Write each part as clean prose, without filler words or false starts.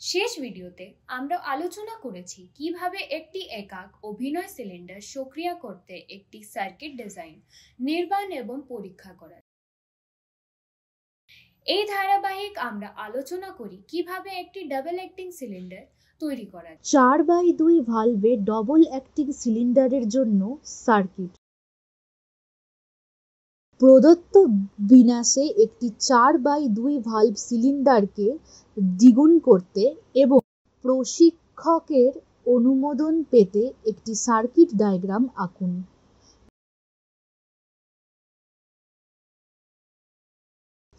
শেষ ভিডিওতে আমরা আলোচনা করেছি কিভাবে একটি একক অভিনয় সিলিন্ডার সক্রিয় করতে একটি সার্কিট ডিজাইন, নির্মাণ এবং পরীক্ষা করা। এই ধারাবাহিক আমরা আলোচনা করি কিভাবে একটি ডাবল অ্যাক্টিং সিলিন্ডার তৈরি করা যায়। 4/2 ভালভে ডবল অ্যাক্টিং সিলিন্ডারের জন্য সার্কিট। প্রদত্ত বিন্যাসে একটি 4/2 ভালভ সিলিন্ডারকে দ্বিগুণ করতে এবং প্রশিক্ষকের অনুমোদন পেতে একটি সার্কিট ডায়াগ্রাম আঁকুন।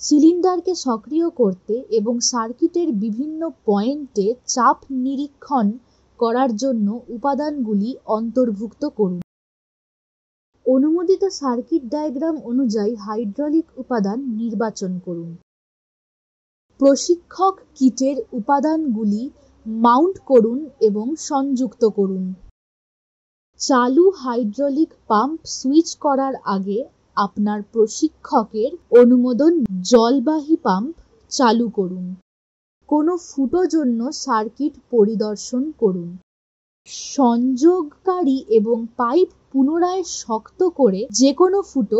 সিলিন্ডারকে সক্রিয় করতে এবং সার্কিটের বিভিন্ন পয়েন্টে চাপ নিরীক্ষণ করার জন্য উপাদানগুলি অন্তর্ভুক্ত করুন। অনুমোদিত সার্কিট ডায়াগ্রাম অনুযায়ী হাইড্রোলিক উপাদান নির্বাচন করুন। প্রশিক্ষক কিটের উপাদানগুলি মাউন্ট করুন এবং সংযুক্ত করুন। চালু হাইড্রোলিক পাম্প সুইচ করার আগে আপনার প্রশিক্ষকের অনুমোদন জলবাহী পাম্প চালু করুন। কোনো ফুটো জন্য সার্কিট পরিদর্শন করুন। সংযোগকারী এবং পাইপ পুনরায় শক্ত করে যে কোনো ফুটো।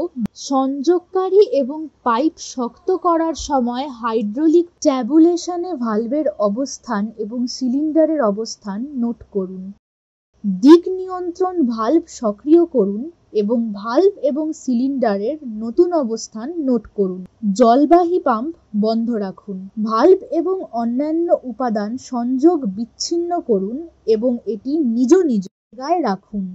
সংযোগকারী এবং পাইপ শক্ত করার সময় হাইড্রোলিক ট্যাবুলেশনে ভালভের অবস্থান এবং সিলিন্ডারের অবস্থান নোট করুন। দিক নিয়ন্ত্রণ ভালভ সক্রিয় করুন এবং ভালভ এবং সিলিন্ডারের নতুন অবস্থান নোট করুন। জলবাহী পাম্প বন্ধ রাখুন। ভালভ এবং অন্যান্য উপাদান সংযোগ বিচ্ছিন্ন করুন এবং এটি নিজ নিজ জায়গায় রাখুন।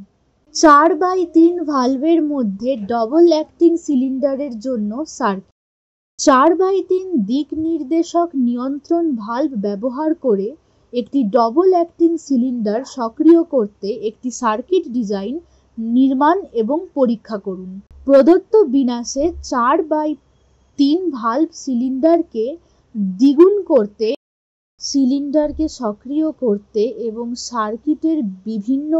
4/3 ভালভের মধ্যে ডবল অ্যাক্টিং সিলিন্ডারের জন্য সার্কিট। 4/3 দিক নির্দেশক নিয়ন্ত্রণ ভালভ ব্যবহার করে একটি ডবল অ্যাক্টিং সিলিন্ডার সক্রিয় করতে একটি সার্কিট ডিজাইন, নির্মাণ এবং পরীক্ষা করুন। প্রদত্ত বিন্যাসে 4/3 ভালভ সিলিন্ডারকে দ্বিগুণ করতে, সিলিন্ডারকে সক্রিয় করতে এবং সার্কিটের বিভিন্ন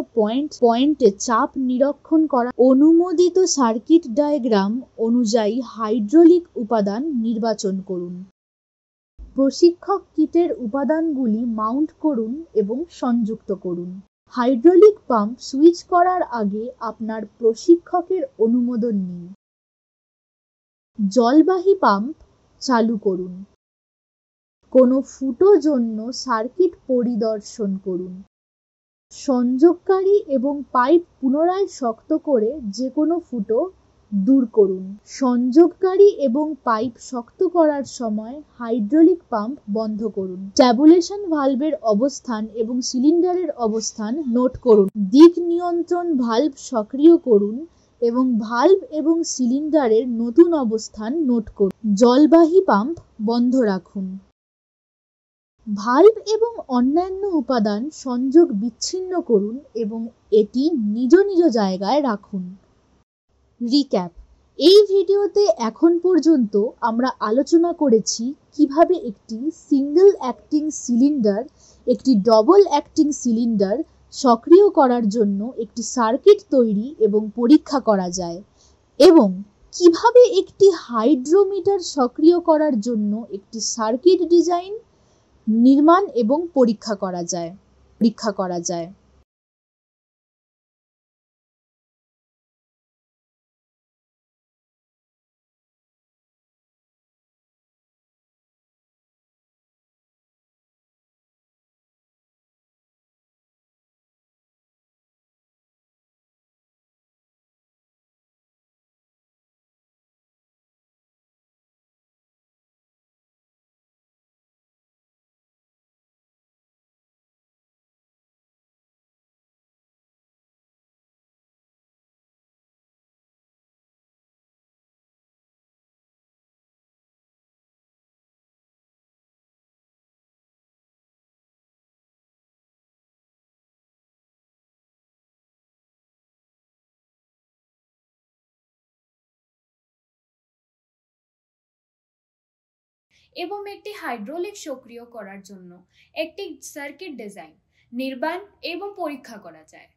পয়েন্টে চাপ নিরীক্ষণ করা। অনুমোদিত সার্কিট ডায়াগ্রাম অনুযায়ী হাইড্রোলিক উপাদান নির্বাচন করুন। প্রশিক্ষক কিটের উপাদানগুলি মাউন্ট করুন এবং সংযুক্ত করুন। হাইড্রোলিক পাম্প সুইচ করার আগে আপনার প্রশিক্ষকের অনুমোদন নিন। জলবাহী পাম্প চালু করুন। কোনো ফুটো জন্য সার্কিট পরিদর্শন করুন। সংযোগকারী এবং পাইপ পুনরায় শক্ত করে যে কোনো ফুটো দূর করুন। সংযোগকারী এবং পাইপ শক্ত করার সময় হাইড্রোলিক পাম্প বন্ধ করুন। ট্যাবুলেশন ভালভের অবস্থান এবং সিলিন্ডারের অবস্থান নোট করুন। দিক নিয়ন্ত্রণ ভালভ সক্রিয় করুন এবং ভালভ এবং সিলিন্ডারের নতুন অবস্থান নোট করুন। জলবাহী পাম্প বন্ধ রাখুন। ভালভ এবং অন্যান্য উপাদান সংযোগ বিচ্ছিন্ন করুন এবং এটি নিজ নিজ জায়গায় রাখুন। রিক্যাপ: এই ভিডিওতে এখন পর্যন্ত আমরা আলোচনা করেছি কিভাবে একটি সিঙ্গল অ্যাক্টিং সিলিন্ডার একটি ডবল অ্যাক্টিং সিলিন্ডার সক্রিয় করার জন্য একটি সার্কিট তৈরি এবং পরীক্ষা করা যায়, এবং কিভাবে একটি হাইড্রোমিটার সক্রিয় করার জন্য একটি সার্কিট ডিজাইন, নির্মাণ এবং পরীক্ষা করা যায়। এবং একটি হাইড্রোলিক সক্রিয় করার জন্য একটি সার্কিট ডিজাইন, নির্মাণ এবং পরীক্ষা করা যায়।